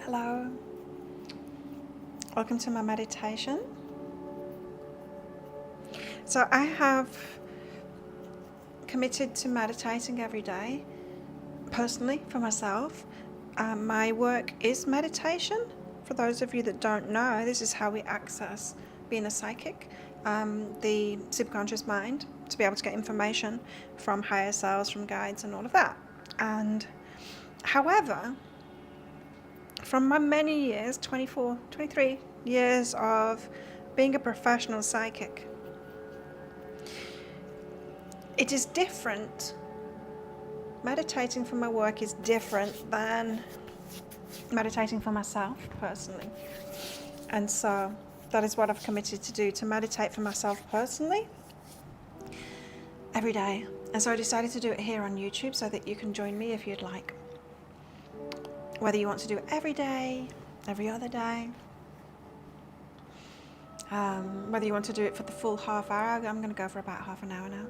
Hello, welcome to my meditation. So I have committed to meditating every day, personally for myself. My work is meditation. For those of you that don't know, this is how we access being a psychic, the subconscious mind, to be able to get information from higher selves, from guides and all of that. And however, from my many years, 24, 23 years of being a professional psychic, it is different. Meditating for my work is different than meditating for myself personally. And so that is what I've committed to do, to meditate for myself personally every day. And so I decided to do it here on YouTube so that you can join me if you'd like. Whether you want to do it every day, every other day, whether you want to do it for the full half hour, I'm going to go for about half an hour now.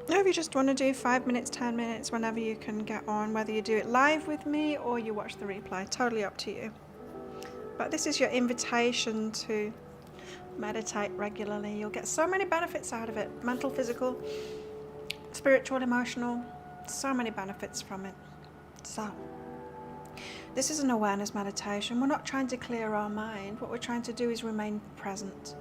Or if you just want to do 5 minutes, 10 minutes, whenever you can get on, whether you do it live with me or you watch the replay, totally up to you. But this is your invitation to meditate regularly. You'll get so many benefits out of it, mental, physical, spiritual, emotional, so many benefits from it. So this is an awareness meditation. We're not trying to clear our mind. What we're trying to do is remain present.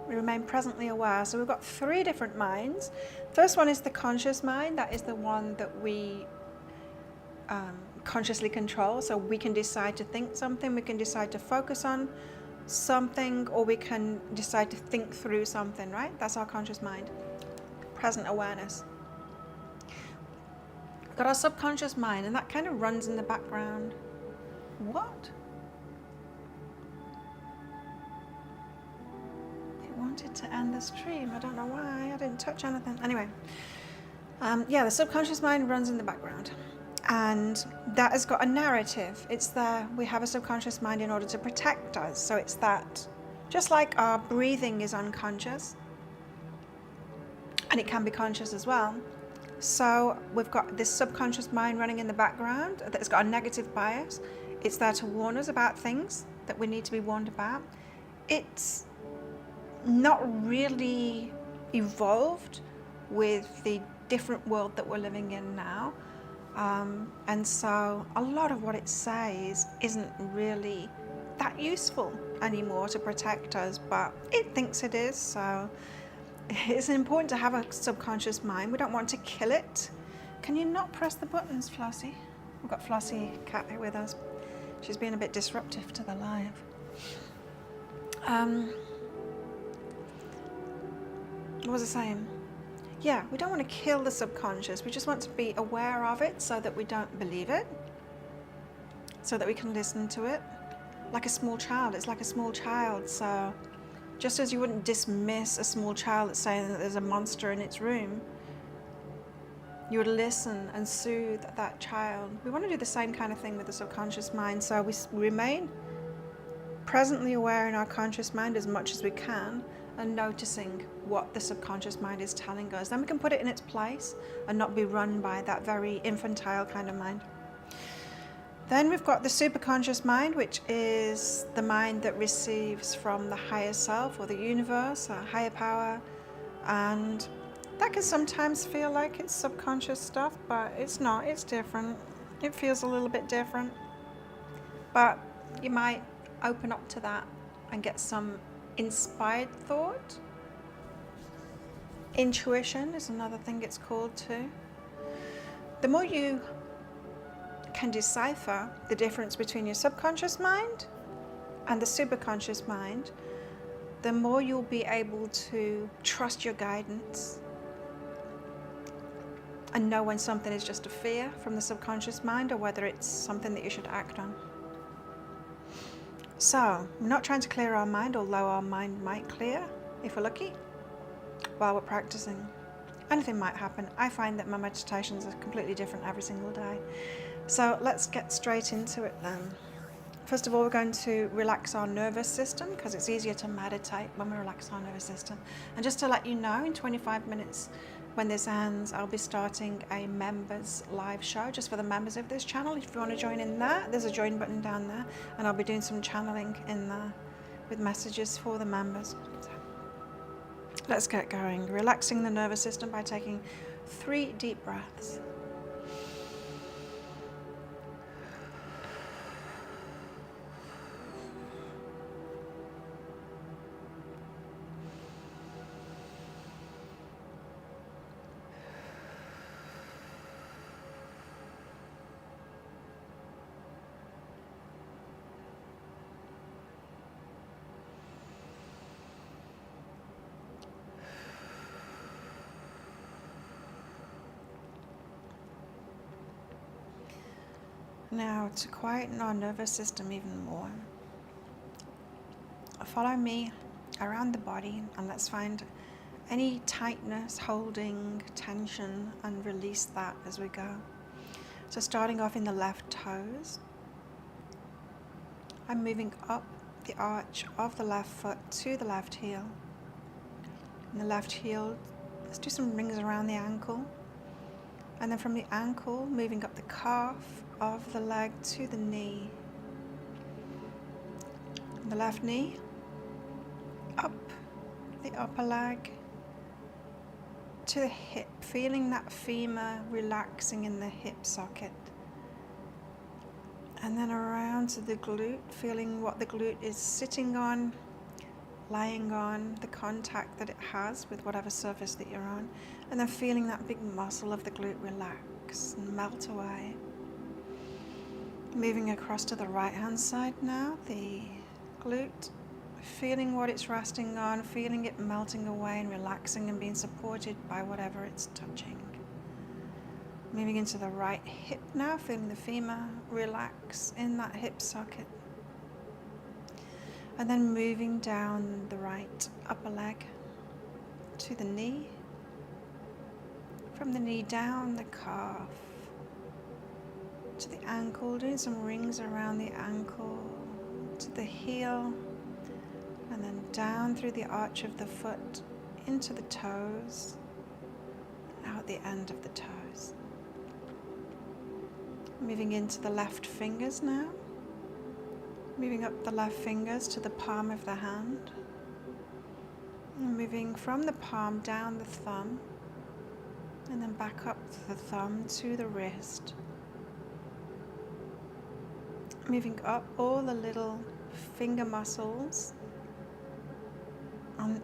We remain presently aware. So we've got 3 different minds. First one is the conscious mind. That is the one that we consciously control. So we can decide to think something, we can decide to focus on something, or we can decide to think through something, right? That's our conscious mind. Present awareness. We've got our subconscious mind, and that kind of runs in the background. What? It wanted to end the stream. I don't know why. I didn't touch anything. Anyway, the subconscious mind runs in the background, and that has got a narrative. It's there. We have a subconscious mind in order to protect us. So it's that, just like our breathing is unconscious, and it can be conscious as well. So we've got this subconscious mind running in the background that's got a negative bias. It's there to warn us about things that we need to be warned about. It's not really evolved with the different world that we're living in now. And so a lot of what it says isn't really that useful anymore to protect us, but it thinks it is. So it's important to have a subconscious mind. We don't want to kill it. Can you not press the buttons, Flossie? We've got Flossie cat here with us. She's being a bit disruptive to the live. What was I saying? Yeah, we don't want to kill the subconscious. We just want to be aware of it so that we don't believe it, so that we can listen to it. Like a small child. It's like a small child. So just as you wouldn't dismiss a small child that's saying that there's a monster in its room, you would listen and soothe that child. We want to do the same kind of thing with the subconscious mind. So we remain presently aware in our conscious mind as much as we can, and noticing what the subconscious mind is telling us. Then we can put it in its place and not be run by that very infantile kind of mind. Then we've got the superconscious mind, which is the mind that receives from the higher self or the universe, a higher power, and that can sometimes feel like it's subconscious stuff, but it's not. It's different. It feels a little bit different, but you might open up to that and get some inspired thought. Intuition is another thing it's called too. The more you can decipher the difference between your subconscious mind and the superconscious mind, the more you'll be able to trust your guidance and know when something is just a fear from the subconscious mind or whether it's something that you should act on. So, we're not trying to clear our mind, although our mind might clear, if we're lucky, while we're practicing. Anything might happen. I find that my meditations are completely different every single day. So let's get straight into it then. First of all, we're going to relax our nervous system, because it's easier to meditate when we relax our nervous system. And just to let you know, in 25 minutes, when this ends, I'll be starting a members live show just for the members of this channel. If you want to join in that, there's a join button down there, and I'll be doing some channeling in there with messages for the members. So let's get going. Relaxing the nervous system by taking 3 deep breaths. Now, to quieten our nervous system even more, follow me around the body and let's find any tightness, holding, tension, and release that as we go. So starting off in the left toes, I'm moving up the arch of the left foot to the left heel. In the left heel, let's do some rings around the ankle. And then from the ankle, moving up the calf of the leg to the knee. The left knee, up the upper leg to the hip, feeling that femur relaxing in the hip socket. And then around to the glute, feeling what the glute is sitting on, lying on, the contact that it has with whatever surface that you're on, and then feeling that big muscle of the glute relax and melt away. Moving across to the right hand side now, the glute, feeling what it's resting on, feeling it melting away and relaxing and being supported by whatever it's touching. Moving into the right hip now, feeling the femur relax in that hip socket. And then moving down the right upper leg to the knee. From the knee down the calf to the ankle, doing some rings around the ankle to the heel, and then down through the arch of the foot into the toes, out the end of the toes. Moving into the left fingers now. Moving up the left fingers to the palm of the hand. And moving from the palm down the thumb. And then back up the thumb to the wrist. Moving up all the little finger muscles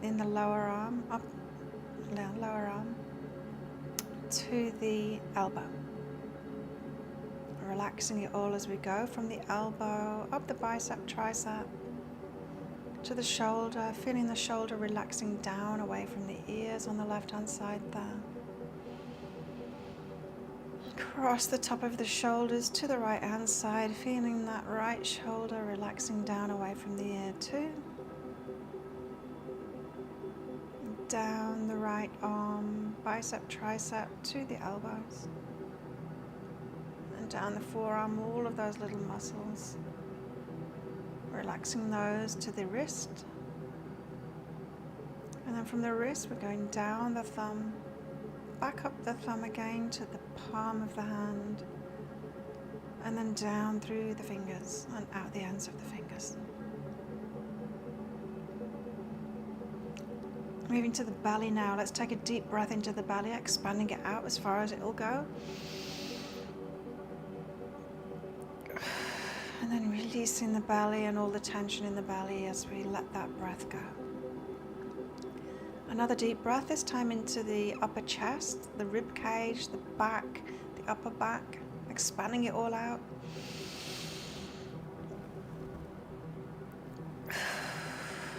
in the lower arm, up lower arm to the elbow. Relaxing it all as we go, from the elbow, up the bicep, tricep, to the shoulder, feeling the shoulder relaxing down away from the ears on the left hand side there. Across the top of the shoulders to the right hand side, feeling that right shoulder relaxing down away from the ear too. Down the right arm, bicep, tricep to the elbows. Down the forearm, all of those little muscles, relaxing those to the wrist, and then from the wrist we're going down the thumb, back up the thumb again to the palm of the hand, and then down through the fingers and out the ends of the fingers. Moving to the belly now, let's take a deep breath into the belly, expanding it out as far as it will go. And then releasing the belly and all the tension in the belly as we let that breath go. Another deep breath, this time into the upper chest, the rib cage, the back, the upper back, expanding it all out.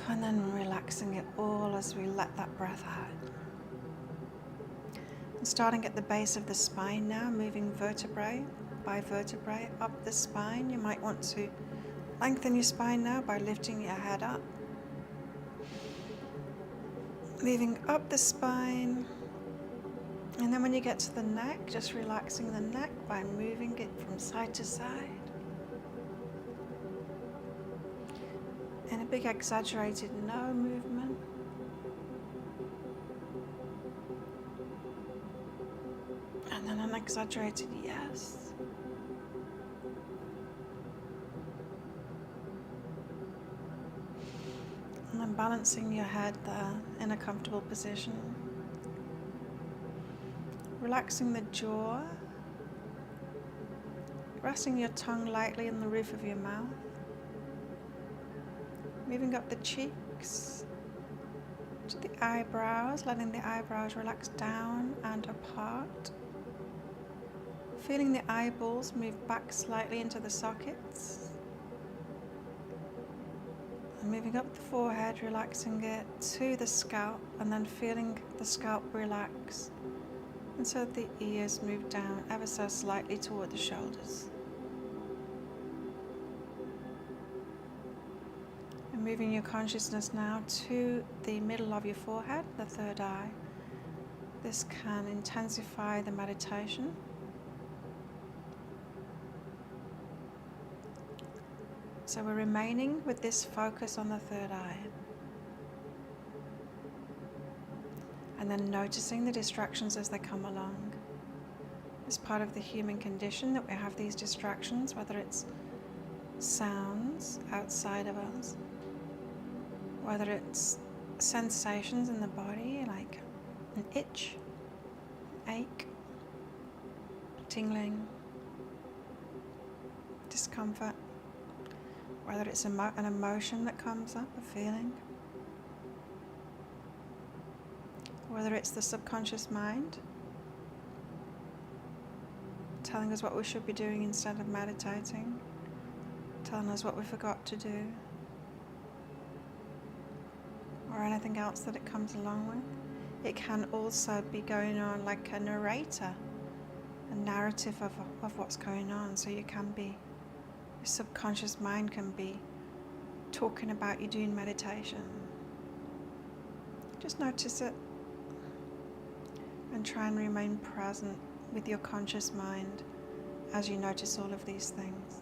And then relaxing it all as we let that breath out. And starting at the base of the spine now, moving vertebrae by vertebrae up the spine. You might want to lengthen your spine now by lifting your head up. Moving up the spine. And then when you get to the neck, just relaxing the neck by moving it from side to side. And a big exaggerated no movement. exaggerated yes. And then balancing your head there in a comfortable position. Relaxing the jaw. Resting your tongue lightly in the roof of your mouth. Moving up the cheeks to the eyebrows, letting the eyebrows relax down and apart. Feeling the eyeballs move back slightly into the sockets. And moving up the forehead, relaxing it to the scalp, and then feeling the scalp relax. And so the ears move down ever so slightly toward the shoulders. And moving your consciousness now to the middle of your forehead, the third eye. This can intensify the meditation. So we're remaining with this focus on the third eye. And then noticing the distractions as they come along. It's part of the human condition that we have these distractions, whether it's sounds outside of us, whether it's sensations in the body like an itch, ache, tingling, discomfort, whether it's an emotion that comes up, a feeling, whether it's the subconscious mind telling us what we should be doing instead of meditating, telling us what we forgot to do, or anything else that it comes along with. It can also be going on like a narrator, a narrative of what's going on. So your subconscious mind can be talking about you doing meditation. Just notice it and try and remain present with your conscious mind as you notice all of these things.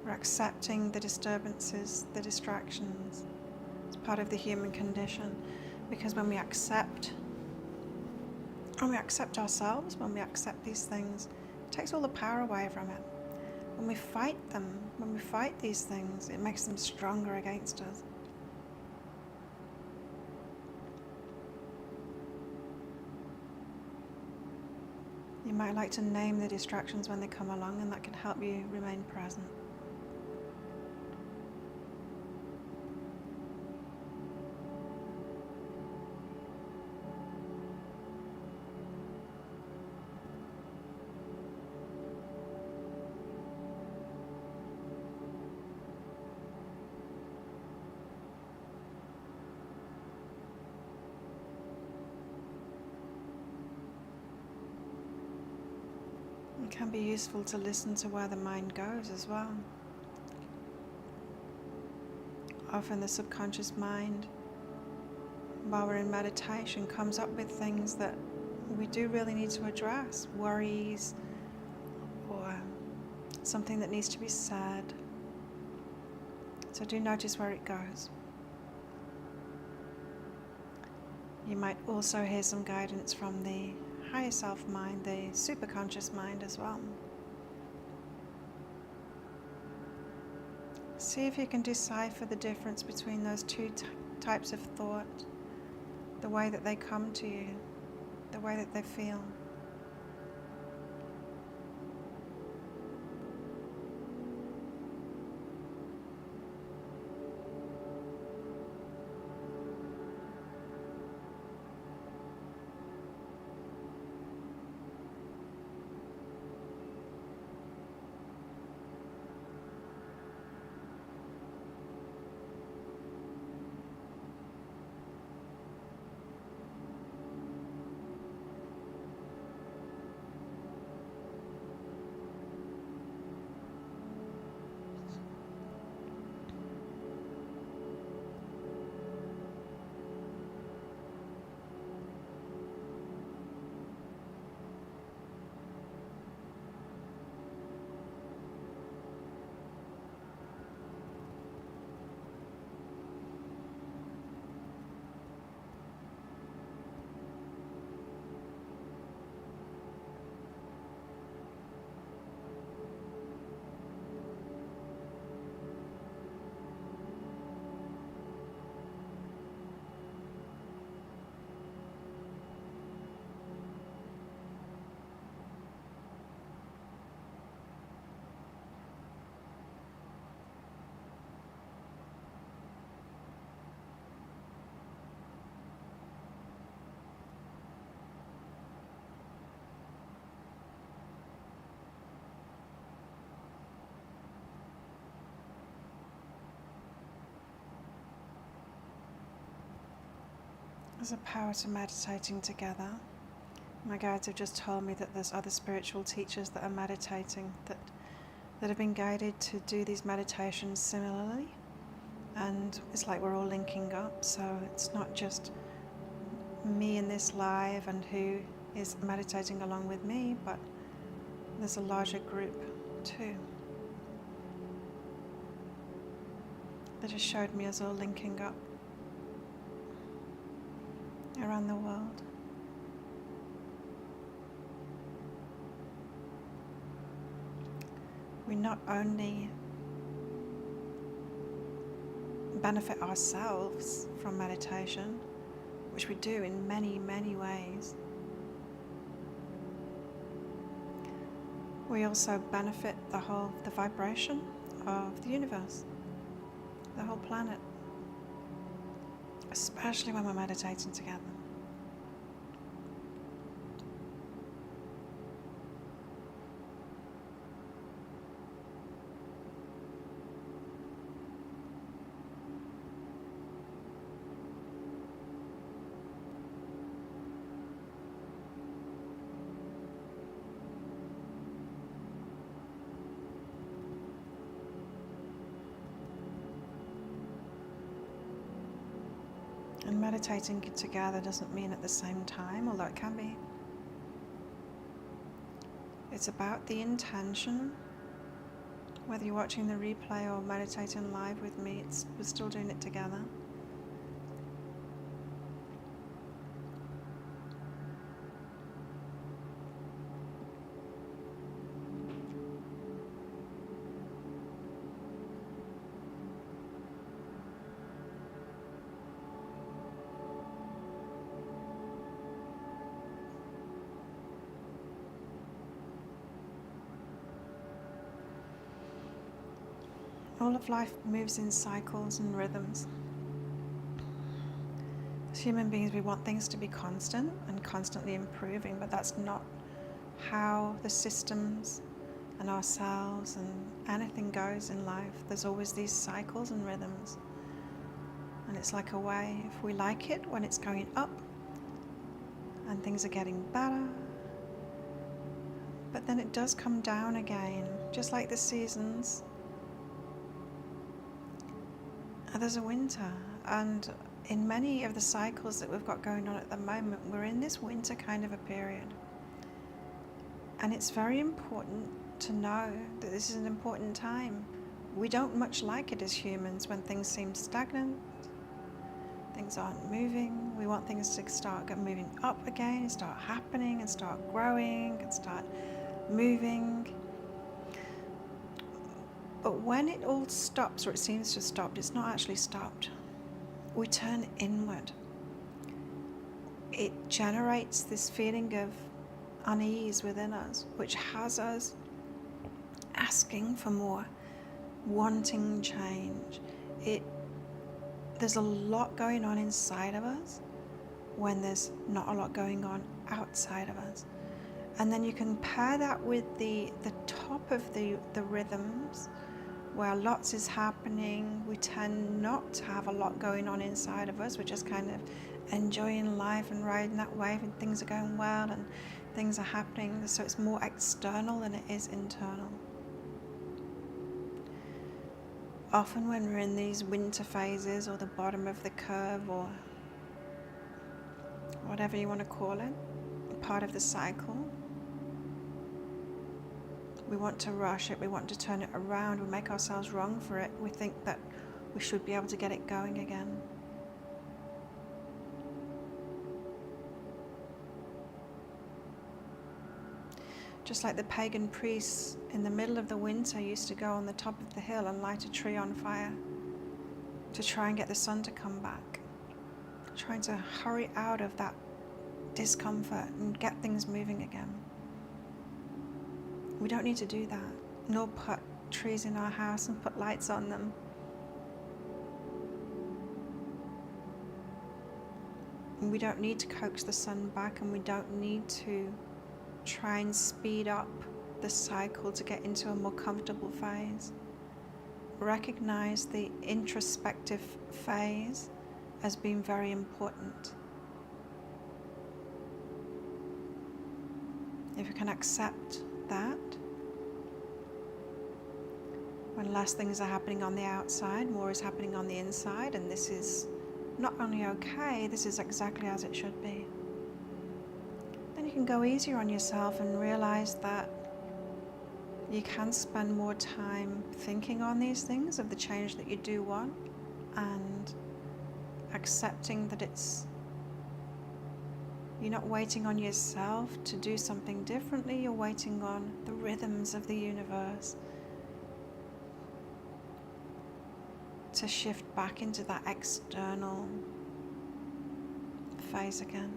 We're accepting the disturbances, the distractions. It's part of the human condition, because when we accept ourselves, when we accept these things, it takes all the power away from it. When we fight them, when we fight these things, it makes them stronger against us. You might like to name the distractions when they come along, and that can help you remain present. It can be useful to listen to where the mind goes as well. Often the subconscious mind, while we're in meditation, comes up with things that we do really need to address, worries, or something that needs to be said. So do notice where it goes. You might also hear some guidance from the higher self mind, the superconscious mind as well. See if you can decipher the difference between those two types of thought, the way that they come to you, the way that they feel. There's a power to meditating together. My guides have just told me that there's other spiritual teachers that are meditating, that have been guided to do these meditations similarly. And it's like we're all linking up, so it's not just me in this live and who is meditating along with me, but there's a larger group too. They just showed me us all linking up around the world. We not only benefit ourselves from meditation, which we do in many, many ways, we also benefit the vibration of the universe, the whole planet, especially when we're meditating together. And meditating together doesn't mean at the same time, although it can be. It's about the intention. Whether you're watching the replay or meditating live with me, we're still doing it together. All of life moves in cycles and rhythms. As human beings, we want things to be constant and constantly improving, but that's not how the systems and ourselves and anything goes in life. There's always these cycles and rhythms. And it's like a wave. We like it when it's going up and things are getting better, but then it does come down again, just like the seasons. There's a winter, and in many of the cycles that we've got going on at the moment, we're in this winter kind of a period. And it's very important to know that this is an important time. We don't much like it as humans when things seem stagnant, things aren't moving. We want things to start moving up again, and start happening, and start growing, and start moving. But when it all stops, or it seems to have stopped, it's not actually stopped. We turn inward. It generates this feeling of unease within us, which has us asking for more, wanting change. There's a lot going on inside of us when there's not a lot going on outside of us. And then you can pair that with the top of the rhythms, where lots is happening. We tend not to have a lot going on inside of us. We're just kind of enjoying life and riding that wave, and things are going well and things are happening. So it's more external than it is internal. Often when we're in these winter phases, or the bottom of the curve, or whatever you want to call it, part of the cycle, we want to rush it, we want to turn it around, we make ourselves wrong for it. We think that we should be able to get it going again. Just like the pagan priests in the middle of the winter used to go on the top of the hill and light a tree on fire to try and get the sun to come back, trying to hurry out of that discomfort and get things moving again. We don't need to do that, nor put trees in our house and put lights on them. We don't need to coax the sun back, and we don't need to try and speed up the cycle to get into a more comfortable phase. Recognize the introspective phase as being very important. If you can accept that, when less things are happening on the outside, more is happening on the inside, and this is not only okay, this is exactly as it should be. Then you can go easier on yourself and realize that you can spend more time thinking on these things of the change that you do want, and accepting that you're not waiting on yourself to do something differently, you're waiting on the rhythms of the universe to shift back into that external phase again.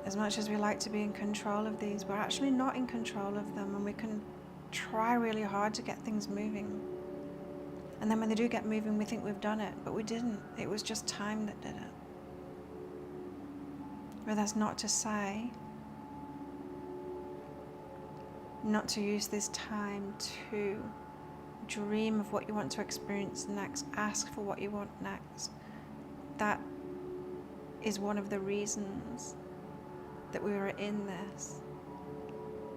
As much as we like to be in control of these, we're actually not in control of them, and we can try really hard to get things moving. And then when they do get moving, we think we've done it, but we didn't. It was just time that did it. But that's not to say not to use this time to dream of what you want to experience next, ask for what you want next. That is one of the reasons that we were in this.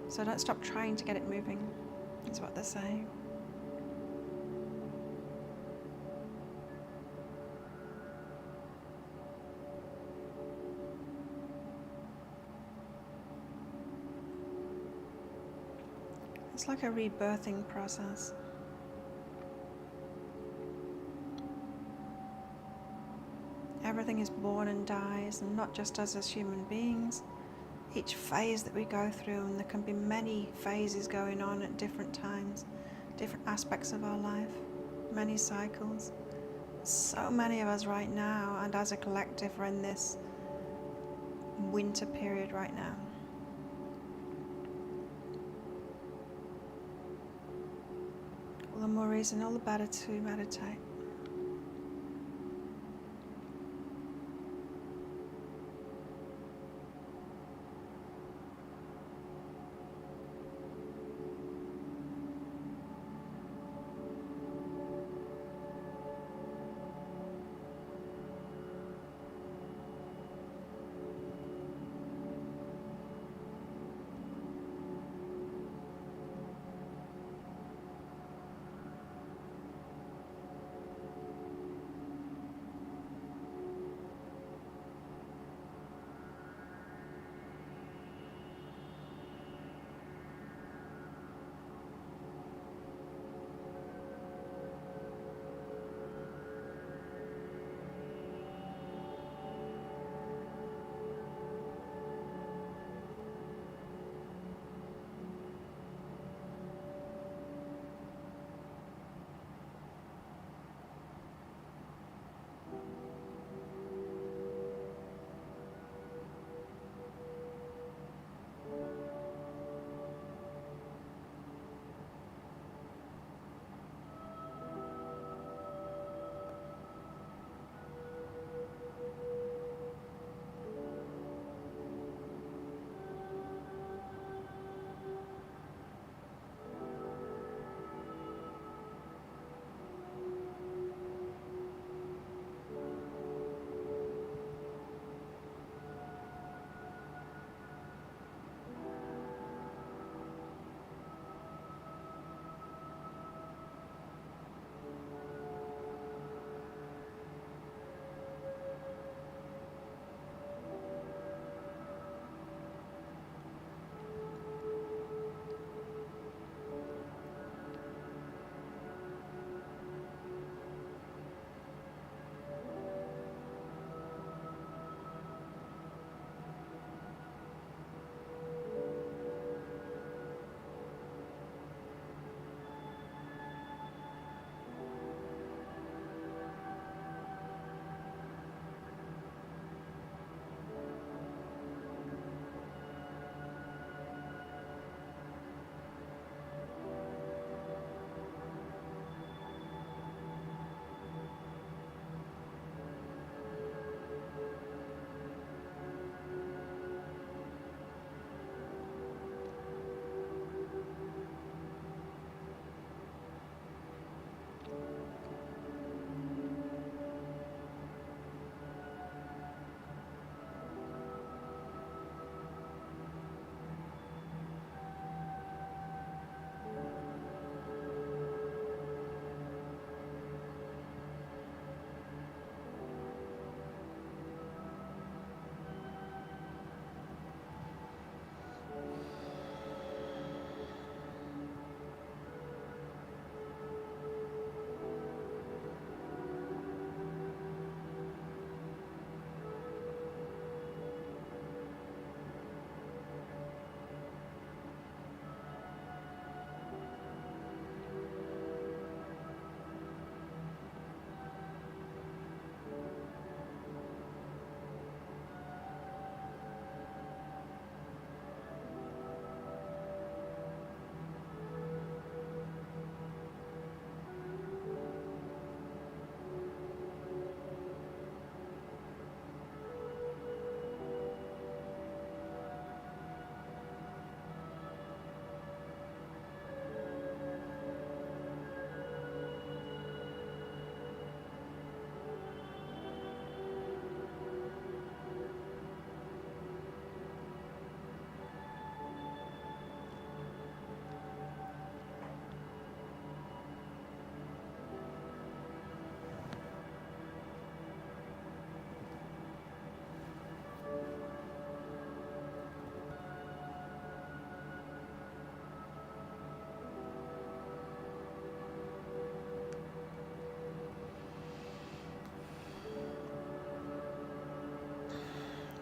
So don't stop trying to get it moving, is what they're saying. It's like a rebirthing process. Everything is born and dies, and not just us as human beings. Each phase that we go through, and there can be many phases going on at different times, different aspects of our life, many cycles. So many of us right now, and as a collective, are in this winter period right now. All the more reason, all the better to meditate.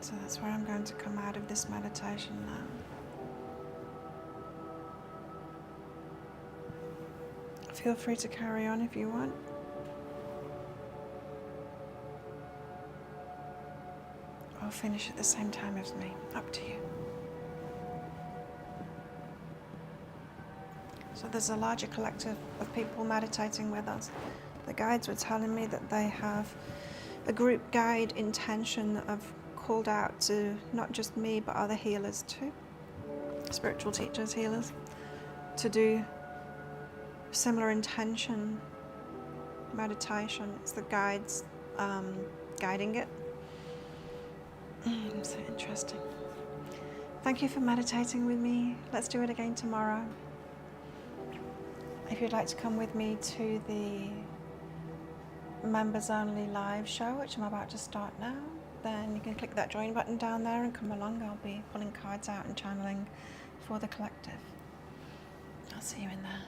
So that's where I'm going to come out of this meditation now. Feel free to carry on if you want. Or finish at the same time as me. Up to you. So there's a larger collective of people meditating with us. The guides were telling me that they have a group guide intention that I've called out to not just me but other healers too, spiritual teachers, healers, to do similar intention meditation. It's the guides guiding it. So interesting. Thank you for meditating with me. Let's do it again tomorrow. If you'd like to come with me to the members only live show, which I'm about to start now, then you can click that join button down there and come along. I'll be pulling cards out and channeling for the collective. I'll see you in there.